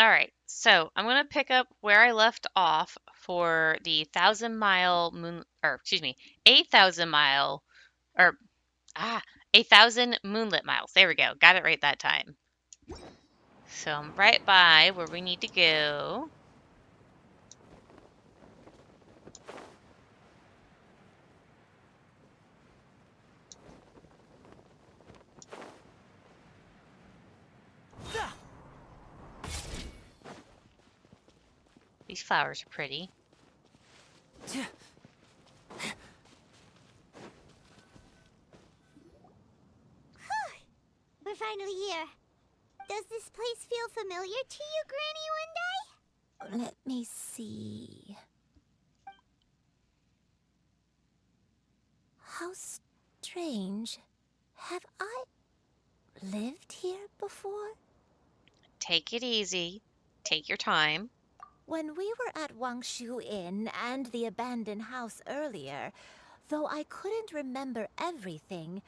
All right, so I'm gonna pick up where I left off for the 1,000 mile or excuse me, 8,000 mile, or ah, 1,000 moonlit miles. There we go. Got it right that time. So I'm right by where we need to go. These flowers are pretty. We're finally here. Does this place feel familiar to you, Granny One Day? Let me see. How strange. Have I lived here before? Take it easy. Take your time. When we were at Wangshu Inn and the abandoned house earlier, though I couldn't remember everything,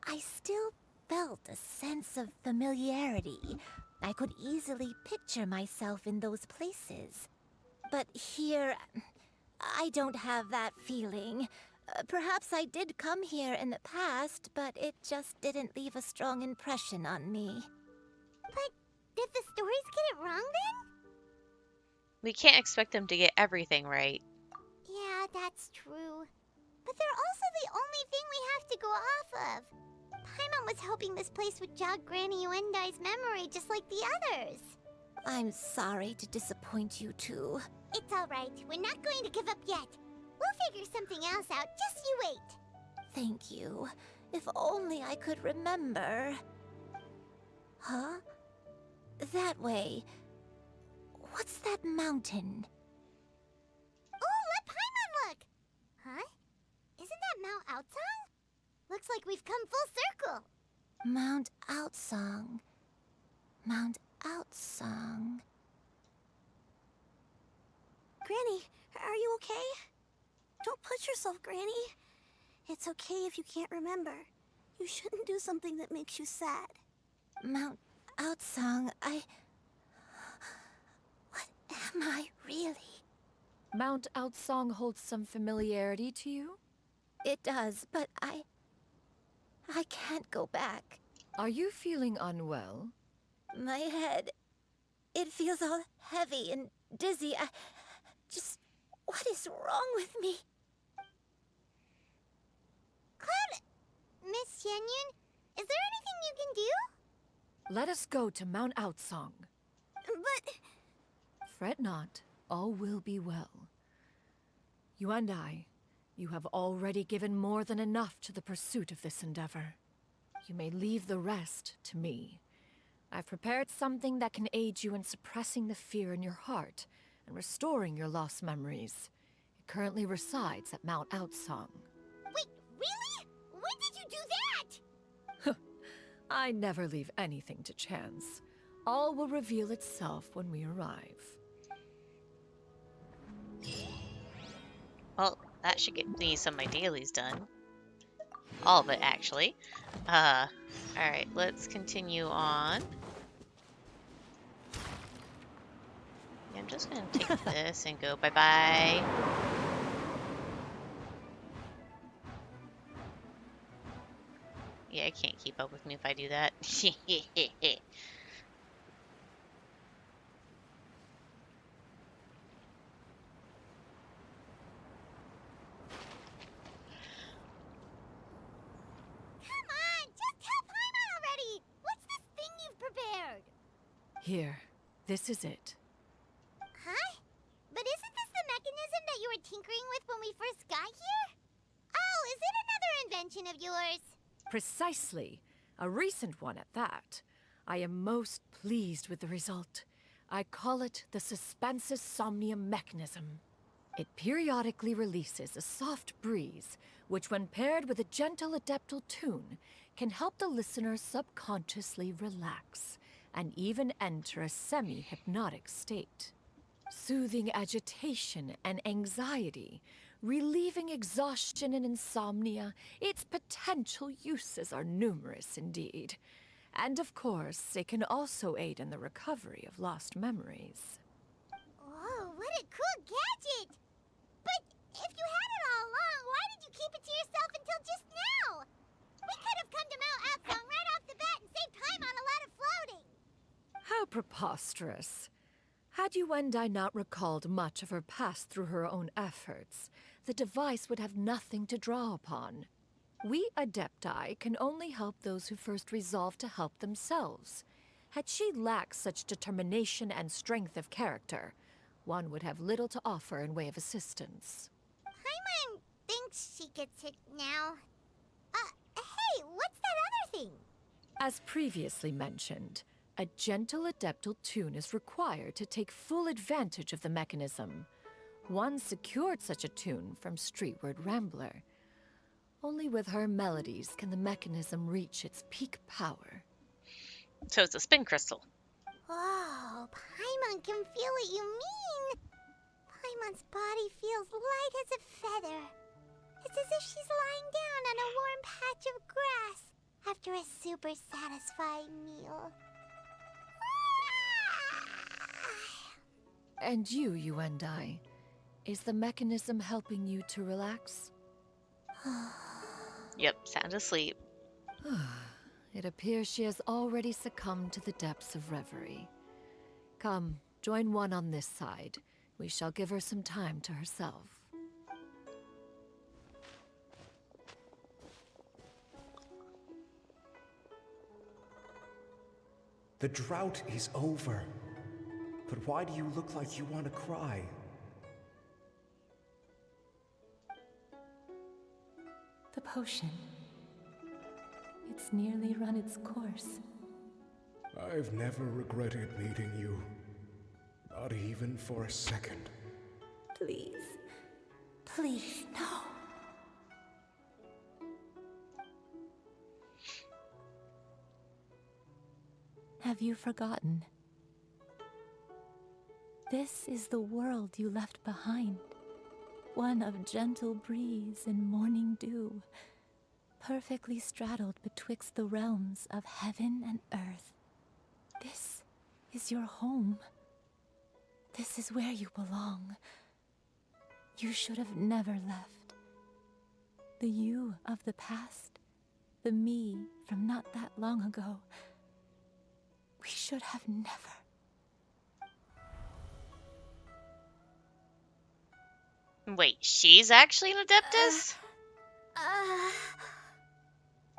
I still felt a sense of familiarity. I could easily picture myself in those places. But here, I don't have that feeling. Perhaps I did come here in the past, but it just didn't leave a strong impression on me. But did the stories get it wrong then? We can't expect them to get everything right. Yeah, that's true. But they're also the only thing we have to go off of. Paimon was hoping this place would jog Granny Uendai's memory just like the others. I'm sorry to disappoint you too. It's alright. We're not going to give up yet. We'll figure something else out. Just you wait. Thank you. If only I could remember. Huh? That way. What's that mountain? Oh, let Paimon look! Huh? Isn't that Mount Outsong? Looks like we've come full circle. Mount Outsong. Mount Outsong. Granny, are you okay? Don't push yourself, Granny. It's okay if you can't remember. You shouldn't do something that makes you sad. Mount Outsong, What am I really? Mount Outsong holds some familiarity to you? It does, but I can't go back. Are you feeling unwell? My head, it feels all heavy and dizzy. What is wrong with me? Cloud, Miss Xianyun, is there anything you can do? Let us go to Mount Outsong. But... Fret not, all will be well. You and I, you have already given more than enough to the pursuit of this endeavor. You may leave the rest to me. I've prepared something that can aid you in suppressing the fear in your heart and restoring your lost memories. It currently resides at Mount Outsong. Wait, really? When did you do that? I never leave anything to chance. All will reveal itself when we arrive. Well, that should get me some of my dailies done. All of it, actually. Alright, let's continue on. I'm just gonna take this and go bye-bye. Yeah, I can't keep up with me if I do that. Come on, just tell Paimon already! What's this thing you've prepared? Here, this is it. Huh? But isn't this the mechanism that you were tinkering with when we first got here? Oh, is it another invention of yours? Precisely. A recent one at that. I am most pleased with the result. I call it the Suspensus Somnium mechanism. It periodically releases a soft breeze, which when paired with a gentle adeptal tune, can help the listener subconsciously relax and even enter a semi-hypnotic state. Soothing agitation and anxiety, relieving exhaustion and insomnia, its potential uses are numerous indeed. And of course, it can also aid in the recovery of lost memories. Whoa, what a cool gadget! But if you had it all along, why did you keep it to yourself until just now? We could have come to Mount Athsong right off the bat and saved time on a lot of floating. How preposterous. Had Yuendai not recalled much of her past through her own efforts, the device would have nothing to draw upon. We Adepti can only help those who first resolve to help themselves. Had she lacked such determination and strength of character, one would have little to offer in way of assistance. Paimon thinks she gets it now. Hey, what's that other thing? As previously mentioned, a gentle adeptal tune is required to take full advantage of the mechanism. One secured such a tune from Streetward Rambler. Only with her melodies can the mechanism reach its peak power. So it's a spin crystal. Oh, Paimon can feel what you mean. Paimon's body feels light as a feather. It's as if she's lying down on a warm patch of grass after a super satisfying meal. And you and I, is the mechanism helping you to relax? Yep, sound asleep. It appears she has already succumbed to the depths of reverie. Come, join one on this side. We shall give her some time to herself. The drought is over. But why do you look like you want to cry? The potion. It's nearly run its course. I've never regretted meeting you. Not even for a second. Please. Please, no. Have you forgotten? This is the world you left behind. One of gentle breeze and morning dew, perfectly straddled betwixt the realms of heaven and earth. This is your home. This is where you belong. You should have never left. The you of the past, the me from not that long ago. We should have never. Wait, she's actually an Adeptus?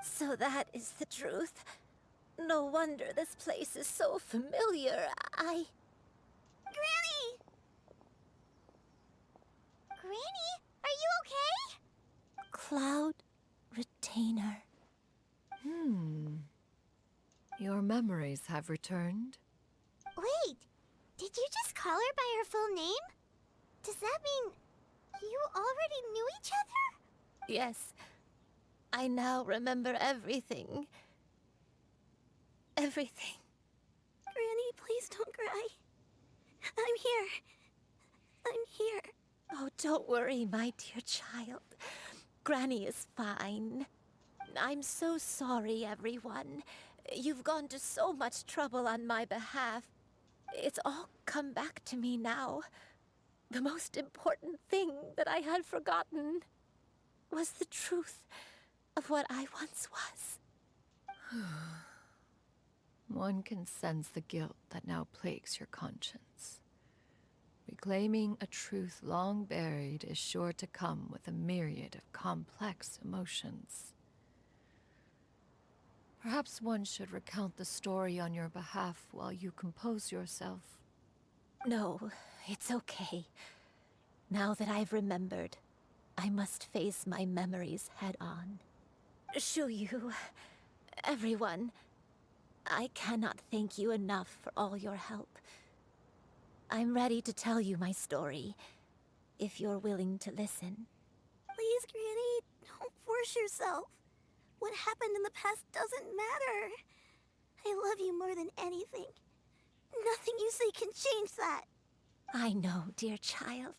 So that is the truth. No wonder this place is so familiar. Granny! Granny, are you okay? Cloud Retainer. Your memories have returned? Wait, did you just call her by her full name? Does that mean you already knew each other? Yes. I now remember everything. Everything. Granny, please don't cry. I'm here. Oh, don't worry, my dear child. Granny is fine. I'm so sorry, everyone. You've gone to so much trouble on my behalf. It's all come back to me now. The most important thing that I had forgotten was the truth of what I once was. One can sense the guilt that now plagues your conscience. Reclaiming a truth long buried is sure to come with a myriad of complex emotions. Perhaps one should recount the story on your behalf while you compose yourself. No, it's okay. Now that I've remembered, I must face my memories head on. Shuyu, everyone, I cannot thank you enough for all your help. I'm ready to tell you my story, if you're willing to listen. Please, Granny, don't force yourself. What happened in the past doesn't matter. I love you more than anything. Nothing you say can change that. I know, dear child.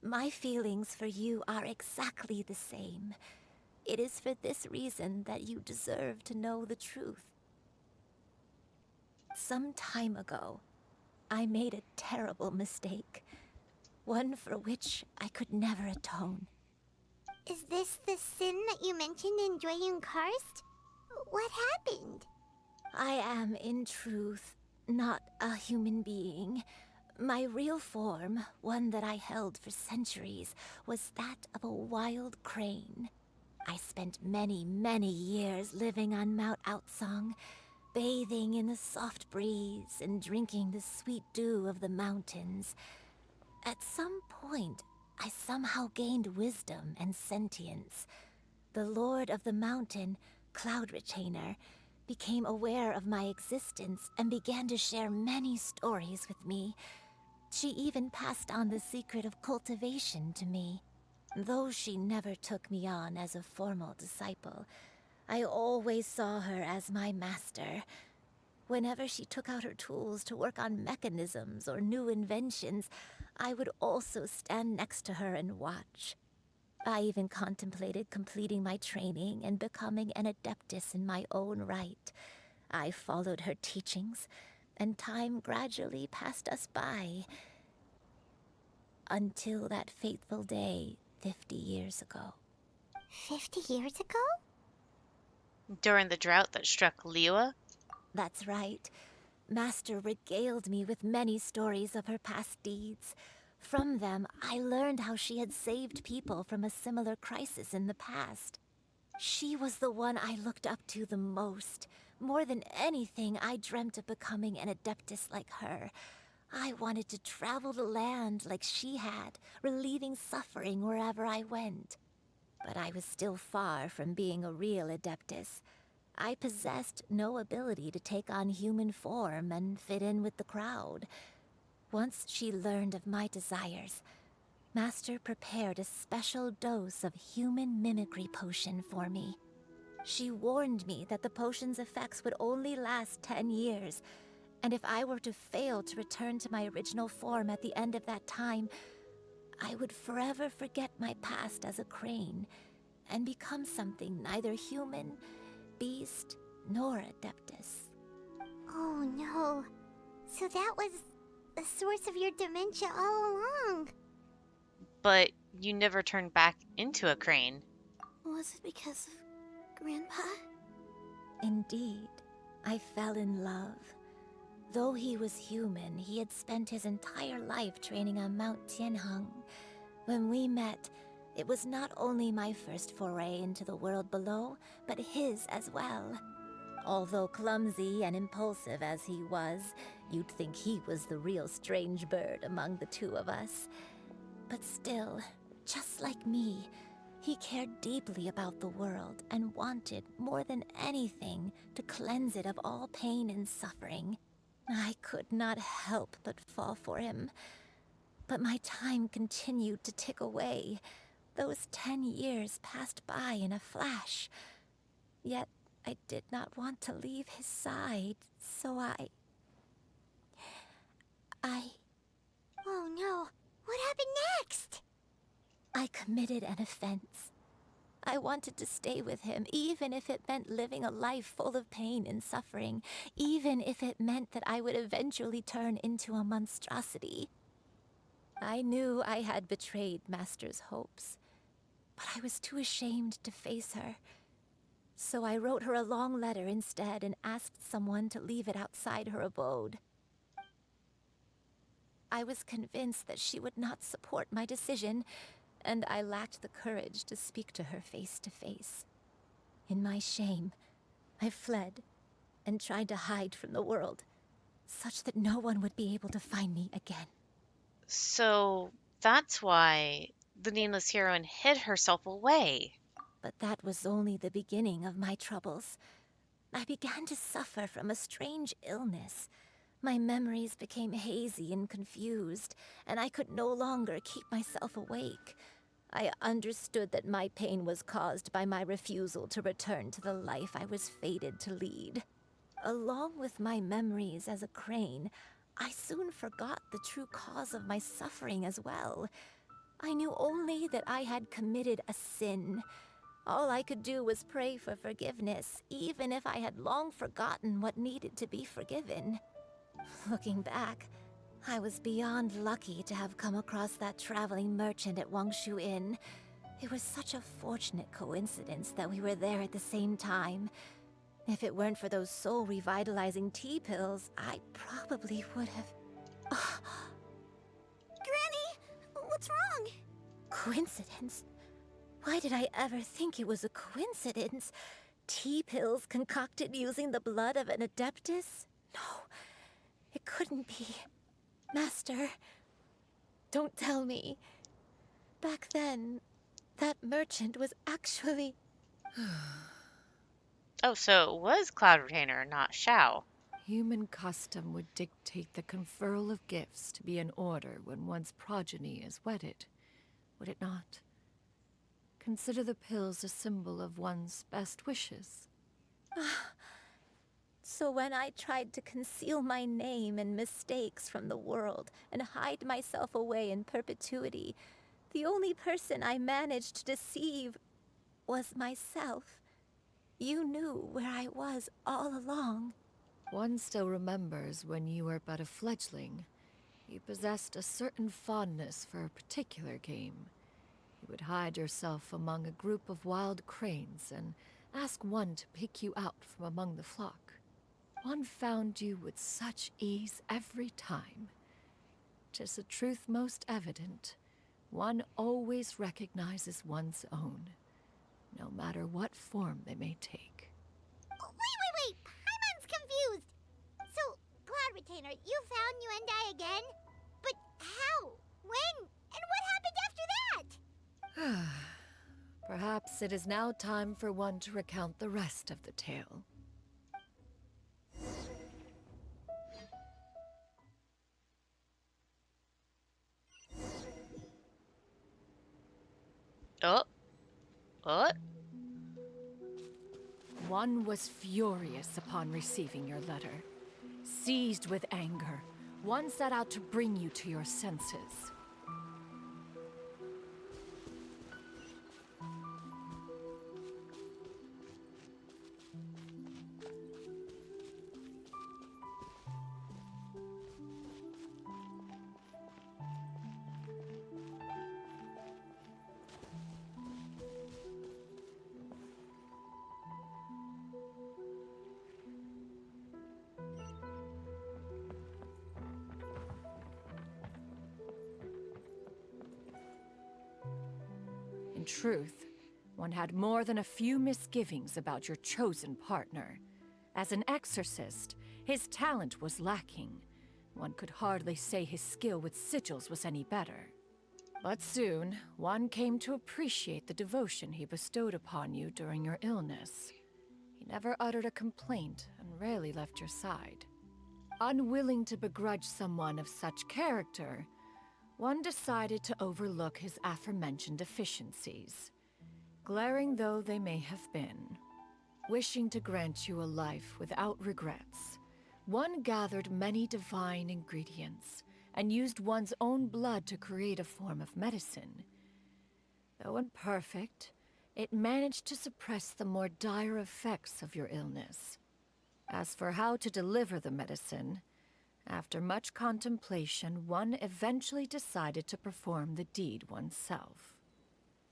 My feelings for you are exactly the same. It is for this reason that you deserve to know the truth. Some time ago, I made a terrible mistake, one for which I could never atone. Is this the sin that you mentioned in Dwayun Karst? What happened? I am, in truth, not a human being. My real form, one that I held for centuries, was that of a wild crane. I spent many, many years living on Mount Outsong, bathing in the soft breeze and drinking the sweet dew of the mountains. At some point, I somehow gained wisdom and sentience. The Lord of the Mountain, Cloud Retainer, became aware of my existence and began to share many stories with me. She even passed on the secret of cultivation to me. Though she never took me on as a formal disciple, I always saw her as my master. Whenever she took out her tools to work on mechanisms or new inventions, I would also stand next to her and watch. I even contemplated completing my training and becoming an adeptus in my own right. I followed her teachings, and time gradually passed us by. Until that fateful day 50 years ago. 50 years ago? During the drought that struck Liwa? That's right. Master regaled me with many stories of her past deeds. From them, I learned how she had saved people from a similar crisis in the past. She was the one I looked up to the most. More than anything, I dreamt of becoming an adeptus like her. I wanted to travel the land like she had, relieving suffering wherever I went. But I was still far from being a real adeptus. I possessed no ability to take on human form and fit in with the crowd. Once she learned of my desires, Master prepared a special dose of human mimicry potion for me. She warned me that the potion's effects would only last 10 years, and if I were to fail to return to my original form at the end of that time, I would forever forget my past as a crane and become something neither human, beast, nor adeptus. Oh no. So that was the source of your dementia all along. But you never turned back into a crane. Was it because of Grandpa? Indeed, I fell in love. Though he was human, he had spent his entire life training on Mount Tianheng. When we met, it was not only my first foray into the world below, but his as well. Although clumsy and impulsive as he was, you'd think he was the real strange bird among the two of us. But still, just like me, he cared deeply about the world and wanted, more than anything, to cleanse it of all pain and suffering. I could not help but fall for him. But my time continued to tick away. Those 10 years passed by in a flash. Yet I did not want to leave his side, so I... Oh no. What happened next? I committed an offense. I wanted to stay with him, even if it meant living a life full of pain and suffering, even if it meant that I would eventually turn into a monstrosity. I knew I had betrayed Master's hopes, but I was too ashamed to face her. So I wrote her a long letter instead and asked someone to leave it outside her abode. I was convinced that she would not support my decision, and I lacked the courage to speak to her face to face. In my shame, I fled and tried to hide from the world, such that no one would be able to find me again. So that's why the nameless heroine hid herself away. But that was only the beginning of my troubles. I began to suffer from a strange illness. My memories became hazy and confused, and I could no longer keep myself awake. I understood that my pain was caused by my refusal to return to the life I was fated to lead. Along with my memories as a crane, I soon forgot the true cause of my suffering as well. I knew only that I had committed a sin. All I could do was pray for forgiveness, even if I had long forgotten what needed to be forgiven. Looking back, I was beyond lucky to have come across that traveling merchant at Wangshu Inn. It was such a fortunate coincidence that we were there at the same time. If it weren't for those soul-revitalizing tea pills, I probably would have... Granny, what's wrong? Coincidence? Why did I ever think it was a coincidence? Tea pills concocted using the blood of an adeptus? No, it couldn't be. Master, don't tell me. Back then, that merchant was actually... Oh, so it was Cloud Retainer, not Shao. Human custom would dictate the conferral of gifts to be in order when one's progeny is wedded, would it not? Consider the pills a symbol of one's best wishes. So when I tried to conceal my name and mistakes from the world and hide myself away in perpetuity, the only person I managed to deceive was myself. You knew where I was all along. One still remembers when you were but a fledgling. You possessed a certain fondness for a particular game. You would hide yourself among a group of wild cranes and ask one to pick you out from among the flock. One found you with such ease every time. 'Tis a truth most evident. One always recognizes one's own, no matter what form they may take. Wait! Paimon's confused! So, Cloud Retainer, you found Yuendai again? But how? When? And what happened after that? Perhaps it is now time for one to recount the rest of the tale. Oh, what? One was furious upon receiving your letter. Seized with anger, one set out to bring you to your senses. In truth, one had more than a few misgivings about your chosen partner. As an exorcist, his talent was lacking. One could hardly say his skill with sigils was any better. But soon, one came to appreciate the devotion he bestowed upon you during your illness. He never uttered a complaint and rarely left your side. Unwilling to begrudge someone of such character, one decided to overlook his aforementioned deficiencies, glaring though they may have been. Wishing to grant you a life without regrets, one gathered many divine ingredients and used one's own blood to create a form of medicine. Though imperfect, it managed to suppress the more dire effects of your illness. As for how to deliver the medicine, after much contemplation, one eventually decided to perform the deed oneself.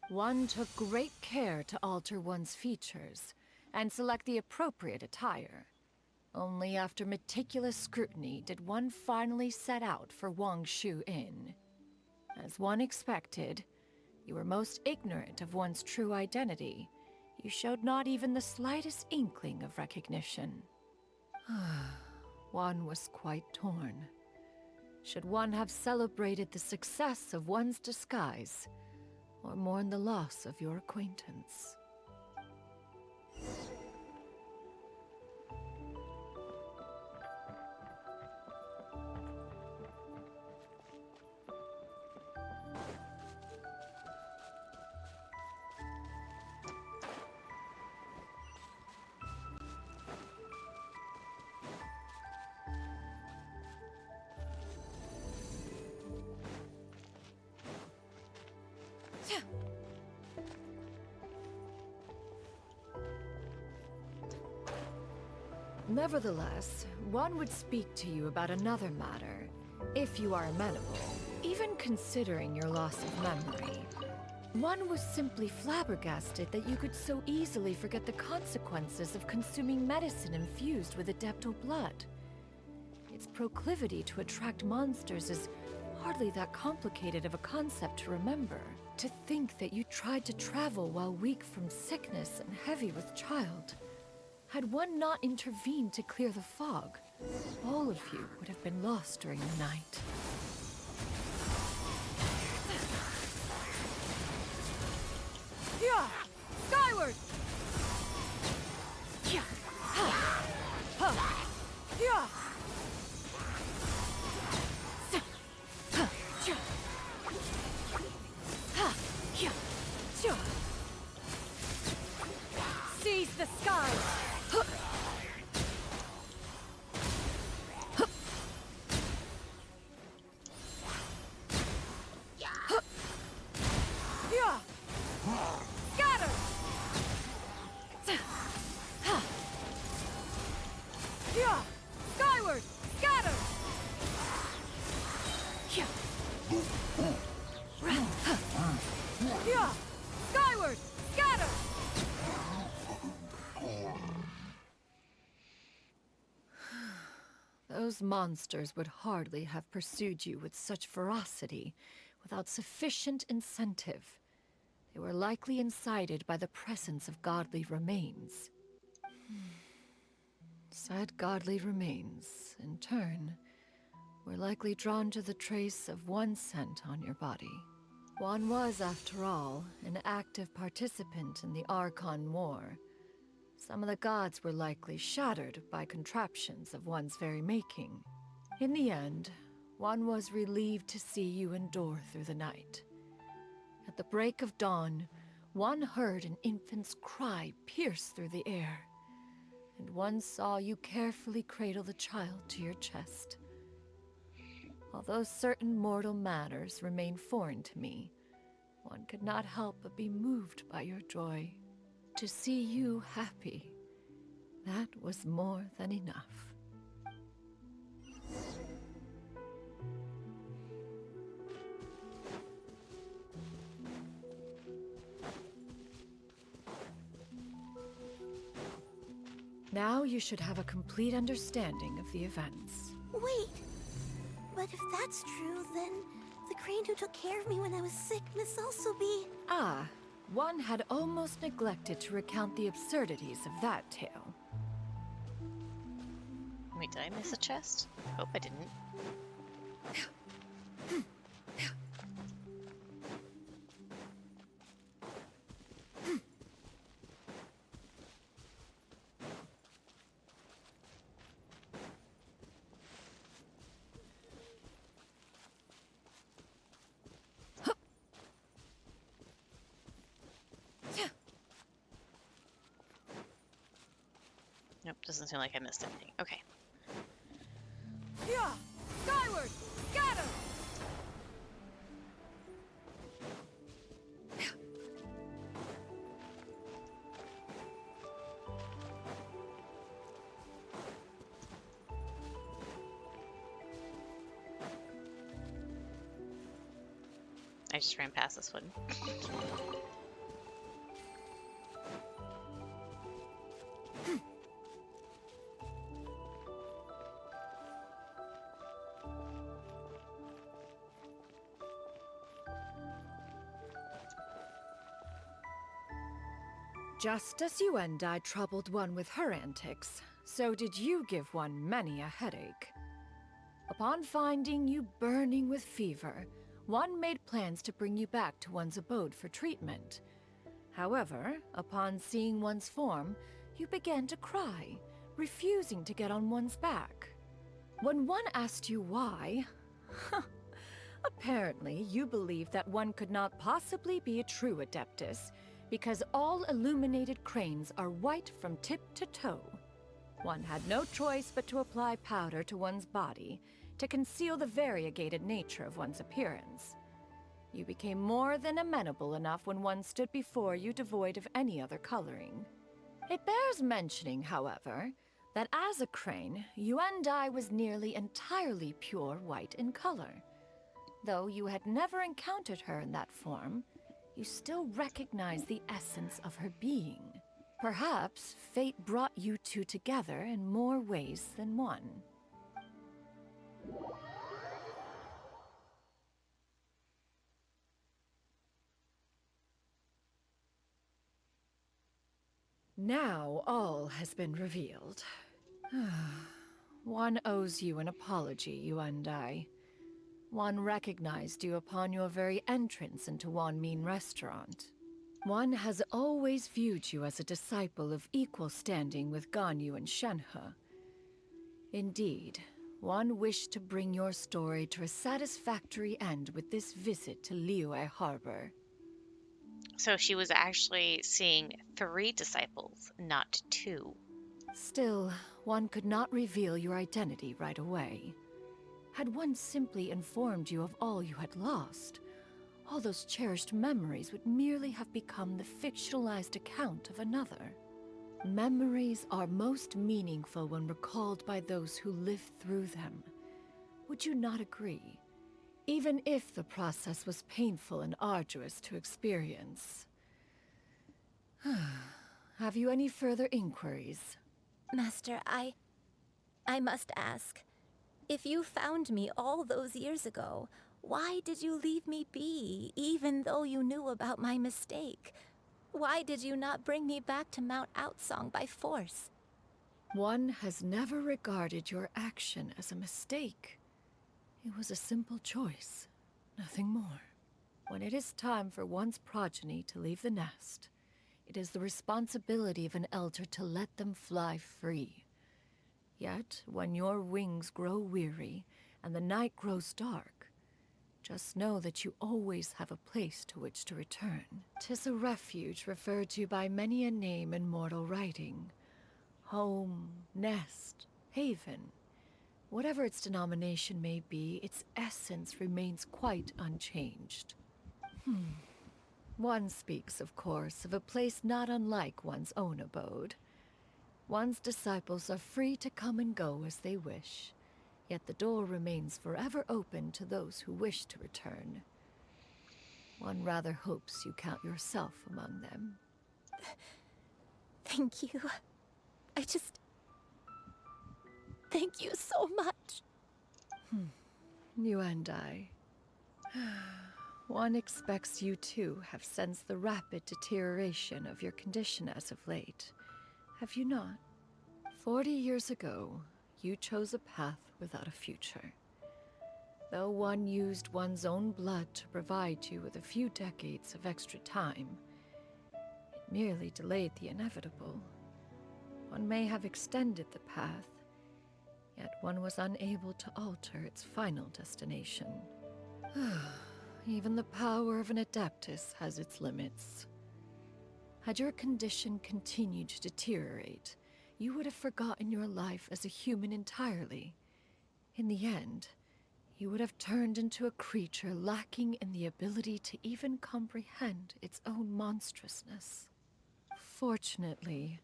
One took great care to alter one's features and select the appropriate attire. Only after meticulous scrutiny did one finally set out for Wangshu Inn. As one expected, you were most ignorant of one's true identity. You showed not even the slightest inkling of recognition. One was quite torn. Should one have celebrated the success of one's disguise, or mourn the loss of your acquaintance? Nevertheless, one would speak to you about another matter, if you are amenable, even considering your loss of memory. One was simply flabbergasted that you could so easily forget the consequences of consuming medicine infused with adeptal blood. Its proclivity to attract monsters is hardly that complicated of a concept to remember. To think that you tried to travel while weak from sickness and heavy with child. Had one not intervened to clear the fog, all of you would have been lost during the night. Yeah! Skyward! Yeah! Ha! Ha! Yeah! Ha! Yeah! Ha! Yeah! Yeah! Seize the sky! Huh! Huh! Huh! Yeah! Scatter! Ha! Yeah! Skyward! Scatter! Yeah! Yeah! Skyward! Scatter! Those monsters would hardly have pursued you with such ferocity without sufficient incentive. They were likely incited by the presence of godly remains. Said godly remains, in turn, were likely drawn to the trace of one scent on your body. One was, after all, an active participant in the Archon War. Some of the gods were likely shattered by contraptions of one's very making. In the end, one was relieved to see you endure through the night. At the break of dawn, one heard an infant's cry pierce through the air, and one saw you carefully cradle the child to your chest. Although certain mortal matters remain foreign to me, one could not help but be moved by your joy. To see you happy, that was more than enough. Now you should have a complete understanding of the events. Wait! But if that's true, then the crane who took care of me when I was sick must also be... Ah, one had almost neglected to recount the absurdities of that tale. Wait, did I miss a chest? Hope I didn't. Nope, doesn't seem like I missed anything. Okay. Yeah! Skyward! Scatter! I just ran past this one. Just as you and I troubled one with her antics, so did you give one many a headache. Upon finding you burning with fever, one made plans to bring you back to one's abode for treatment. However, upon seeing one's form, you began to cry, refusing to get on one's back. When one asked you why, apparently you believed that one could not possibly be a true Adeptus, because all illuminated cranes are white from tip to toe. One had no choice but to apply powder to one's body to conceal the variegated nature of one's appearance. You became more than amenable enough when one stood before you devoid of any other coloring. It bears mentioning, however, that as a crane, Yuandai was nearly entirely pure white in color. Though you had never encountered her in that form, you still recognize the essence of her being. Perhaps fate brought you two together in more ways than one. Now all has been revealed. One owes you an apology, you and I. One recognized you upon your very entrance into Wanmin Restaurant. One has always viewed you as a disciple of equal standing with Ganyu and Shenhe. Indeed, one wished to bring your story to a satisfactory end with this visit to Liyue Harbor. So she was actually seeing 3 disciples, not 2. Still, one could not reveal your identity right away. Had one simply informed you of all you had lost, all those cherished memories would merely have become the fictionalized account of another. Memories are most meaningful when recalled by those who lived through them. Would you not agree? Even if the process was painful and arduous to experience. Have you any inquiries? Inquiries? Master, I must ask. If you found me all those years ago, why did you leave me be, even though you knew about my mistake? Why did you not bring me back to Mount Outsong by force? One has never regarded your action as a mistake. It was a simple choice, nothing more. When it is time for one's progeny to leave the nest, it is the responsibility of an elder to let them fly free. Yet, when your wings grow weary and the night grows dark, just know that you always have a place to which to return. 'Tis a refuge referred to by many a name in mortal writing. Home, nest, haven. Whatever its denomination may be, its essence remains quite unchanged. One speaks, of course, of a place not unlike one's own abode. One's disciples are free to come and go as they wish, yet the door remains forever open to those who wish to return. One rather hopes you count yourself among them. Thank you. Thank you so much. You and I. One expects you too have sensed the rapid deterioration of your condition as of late. Have you not? 40 years ago, you chose a path without a future. Though one used one's own blood to provide you with a few decades of extra time, it merely delayed the inevitable. One may have extended the path, yet one was unable to alter its final destination. Even the power of an adeptus has its limits. Had your condition continued to deteriorate, you would have forgotten your life as a human entirely. In the end, you would have turned into a creature lacking in the ability to even comprehend its own monstrousness. Fortunately,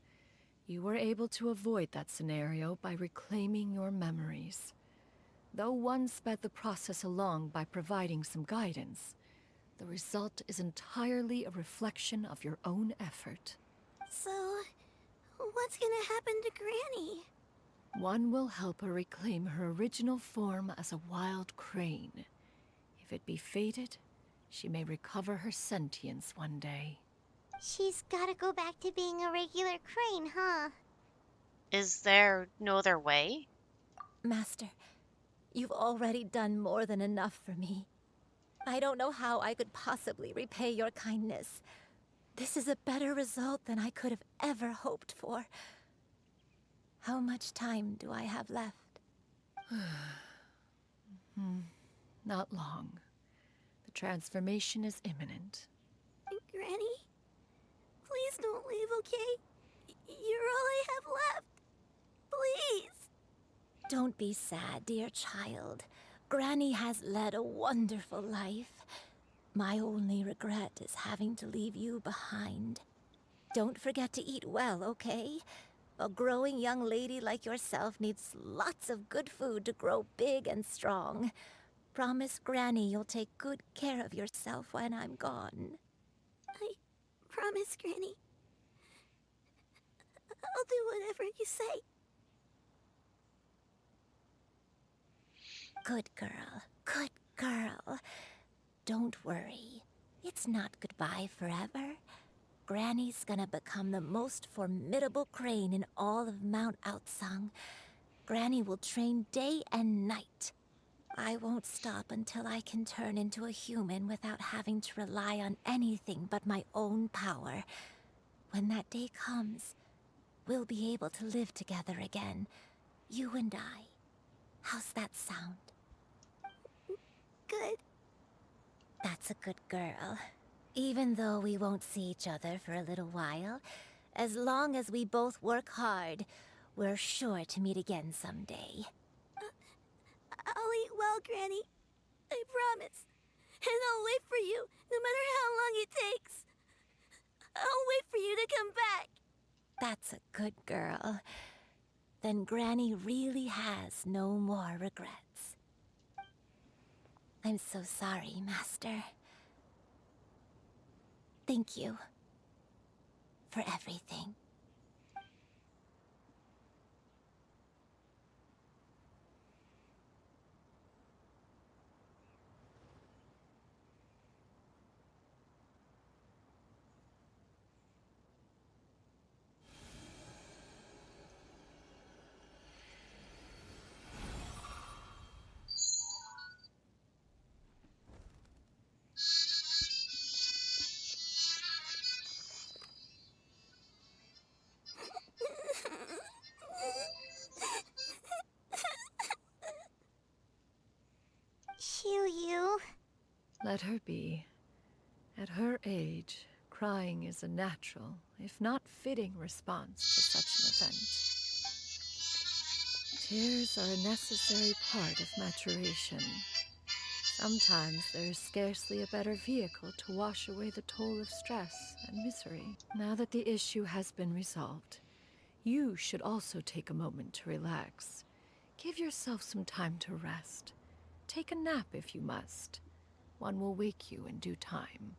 you were able to avoid that scenario by reclaiming your memories. Though one sped the process along by providing some guidance, the result is entirely a reflection of your own effort. So, what's gonna happen to Granny? One will help her reclaim her original form as a wild crane. If it be fated, she may recover her sentience one day. She's gotta go back to being a regular crane, huh? Is there no other way? Master, you've already done more than enough for me. I don't know how I could possibly repay your kindness. This is a better result than I could have ever hoped for. How much time do I have left? Not long. The transformation is imminent. Granny? Please don't leave, okay? You're all I have left. Please. Don't be sad, dear child. Granny has led a wonderful life. My only regret is having to leave you behind. Don't forget to eat well, okay? A growing young lady like yourself needs lots of good food to grow big and strong. Promise Granny you'll take good care of yourself when I'm gone. I promise, Granny. I'll do whatever you say. Good girl, good girl. Don't worry. It's not goodbye forever. Granny's gonna become the most formidable crane in all of Mount Outsung. Granny will train day and night. I won't stop until I can turn into a human without having to rely on anything but my own power. When that day comes, we'll be able to live together again. You and I. How's that sound? Good. That's a good girl. Even though we won't see each other for a little while, as long as we both work hard, we're sure to meet again someday. I'll eat well, Granny. I promise. And I'll wait for you, no matter how long it takes. I'll wait for you to come back. That's a good girl. Then Granny really has no more regrets. I'm so sorry, Master. Thank you for everything. Shiryu. Let her be. At her age, crying is a natural, if not fitting, response to such an event. Tears are a necessary part of maturation. Sometimes there is scarcely a better vehicle to wash away the toll of stress and misery. Now that the issue has been resolved, you should also take a moment to relax. Give yourself some time to rest. Take a nap if you must. One will wake you in due time.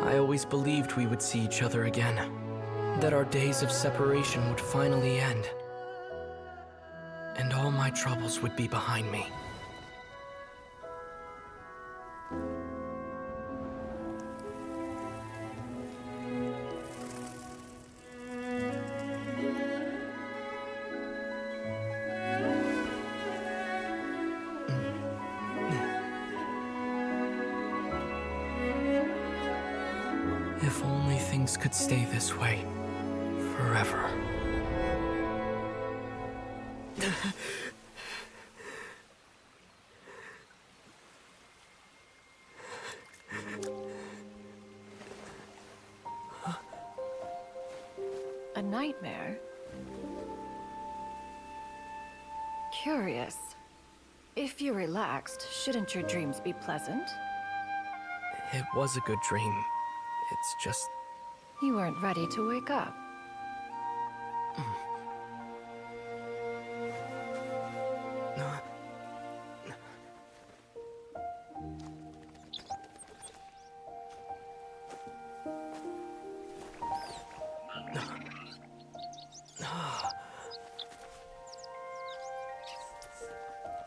I always believed we would see each other again, that our days of separation would finally end, and all my troubles would be behind me. If only things could stay this way forever. A nightmare? Curious. If you're relaxed, shouldn't your dreams be pleasant? It was a good dream. It's just... You weren't ready to wake up.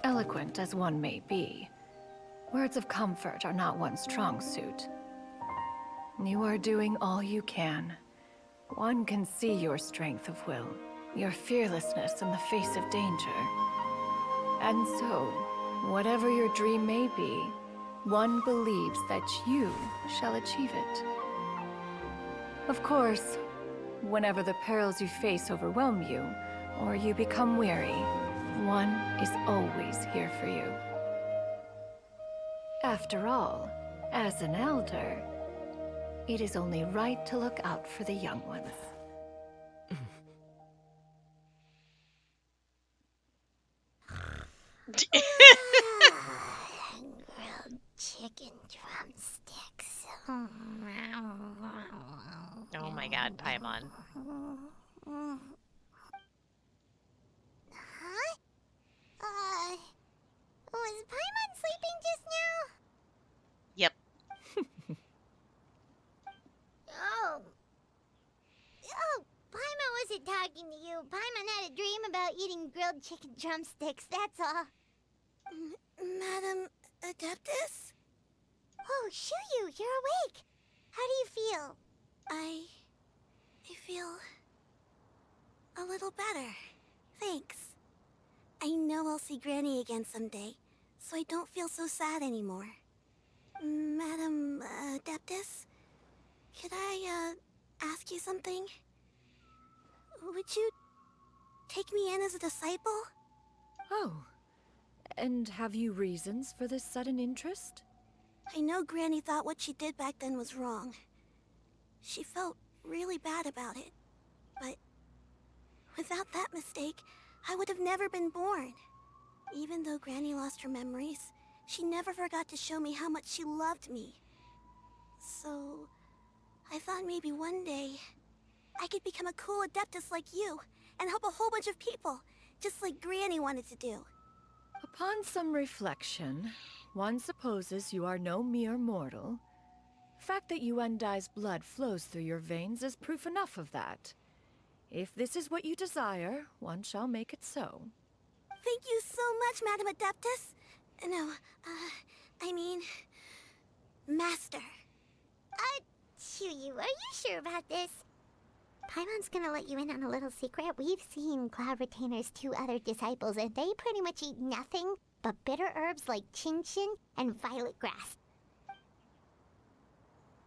Eloquent as one may be, words of comfort are not one's strong suit. You are doing all you can. One can see your strength of will, your fearlessness in the face of danger. And so, whatever your dream may be, one believes that you shall achieve it. Of course, whenever the perils you face overwhelm you, or you become weary, one is always here for you. After all, as an elder, it is only right to look out for the young ones. Grilled chicken drumsticks. Oh my god, Paimon. Huh? Was Paimon sleeping just now? Yep. Oh. Oh, Paimon wasn't talking to you. Paimon had a dream about eating grilled chicken drumsticks, that's all. Madam Adeptus? Oh, Shuyu, you're awake. How do you feel? I feel a little better. Thanks. I know I'll see Granny again someday, so I don't feel so sad anymore. Madam Adeptus? Could I, ask you something? Would you take me in as a disciple? Oh, and have you reasons for this sudden interest? I know Granny thought what she did back then was wrong. She felt really bad about it. But without that mistake, I would have never been born. Even though Granny lost her memories, she never forgot to show me how much she loved me. So, I thought maybe one day I could become a cool Adeptus like you and help a whole bunch of people, just like Granny wanted to do. Upon some reflection, one supposes you are no mere mortal. The fact that Yuendai's blood flows through your veins is proof enough of that. If this is what you desire, one shall make it so. Thank you so much, Madam Adeptus. No, I mean... Master. Chuyu, are you sure about this? Paimon's gonna let you in on a little secret. We've seen Cloud Retainer's 2 other disciples, and they pretty much eat nothing but bitter herbs like chin-chin and violet grass.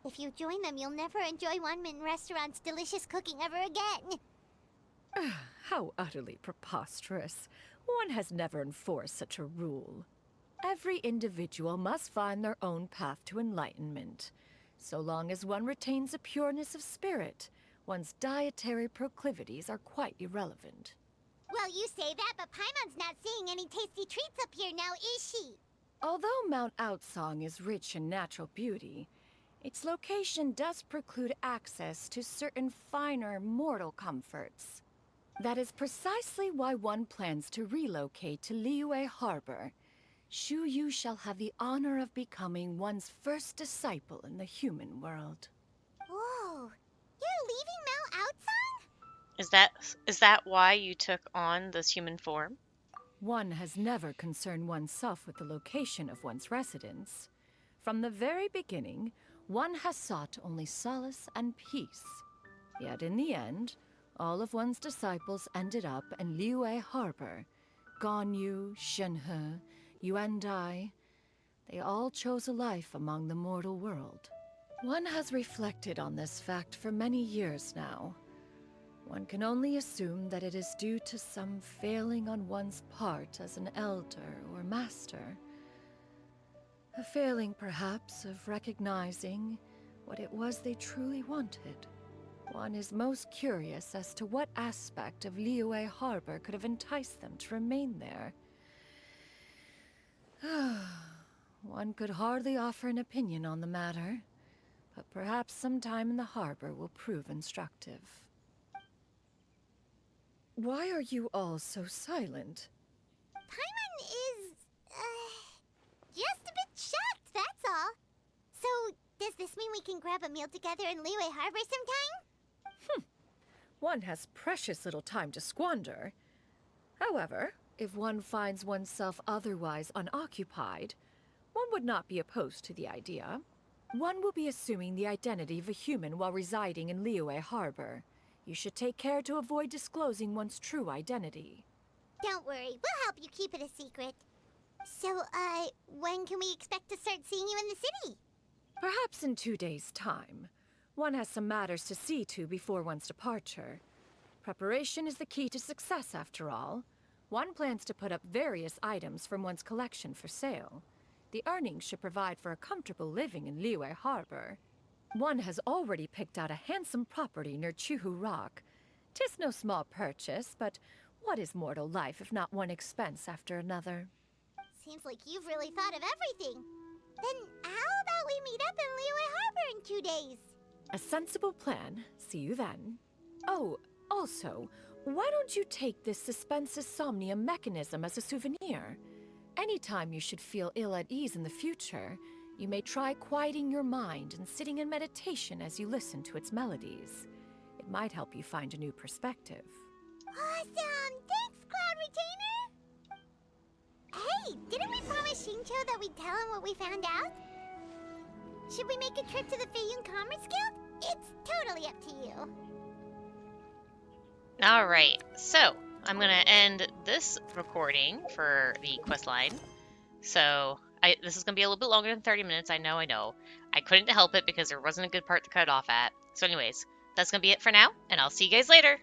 If you join them, you'll never enjoy Wanmin Restaurant's delicious cooking ever again. How utterly preposterous. One has never enforced such a rule. Every individual must find their own path to enlightenment. So long as one retains a pureness of spirit, one's dietary proclivities are quite irrelevant. Well, you say that, but Paimon's not seeing any tasty treats up here now, is she? Although Mount Outsong is rich in natural beauty, its location does preclude access to certain finer mortal comforts. That is precisely why one plans to relocate to Liyue Harbor. Shu Yu shall have the honor of becoming one's first disciple in the human world. Whoa, you're leaving Mount Is that why you took on this human form? One has never concerned oneself with the location of one's residence. From the very beginning, one has sought only solace and peace. Yet in the end, all of one's disciples ended up in Liyue Harbor. Ganyu, Shenhe, Yuendai, they all chose a life among the mortal world. One has reflected on this fact for many years now. One can only assume that it is due to some failing on one's part as an elder or master. A failing, perhaps, of recognizing what it was they truly wanted. One is most curious as to what aspect of Liyue Harbor could have enticed them to remain there. One could hardly offer an opinion on the matter, but perhaps some time in the harbor will prove instructive. Why are you all so silent? Paimon is, just a bit shocked, that's all. So, does this mean we can grab a meal together in Liyue Harbor sometime? One has precious little time to squander. However, if one finds oneself otherwise unoccupied, one would not be opposed to the idea. One will be assuming the identity of a human while residing in Liyue Harbor. You should take care to avoid disclosing one's true identity. Don't worry, we'll help you keep it a secret. So, when can we expect to start seeing you in the city? Perhaps in 2 days' time. One has some matters to see to before one's departure. Preparation is the key to success, after all. One plans to put up various items from one's collection for sale. The earnings should provide for a comfortable living in Liyue Harbor. One has already picked out a handsome property near Chuhu Rock. 'Tis no small purchase, but what is mortal life if not one expense after another? Seems like you've really thought of everything. Then how about we meet up in Liyue Harbor in 2 days? A sensible plan. See you then. Oh, also, why don't you take this suspensus somnium mechanism as a souvenir? Anytime you should feel ill at ease in the future, you may try quieting your mind and sitting in meditation as you listen to its melodies. It might help you find a new perspective. Awesome! Thanks, Cloud Retainer! Hey, didn't we promise Shincho that we'd tell him what we found out? Should we make a trip to the Feiyun Commerce Guild? It's totally up to you. Alright, so I'm going to end this recording for the quest line. So, this is going to be a little bit longer than 30 minutes, I know. I couldn't help it because there wasn't a good part to cut off at. So anyways, that's going to be it for now, and I'll see you guys later.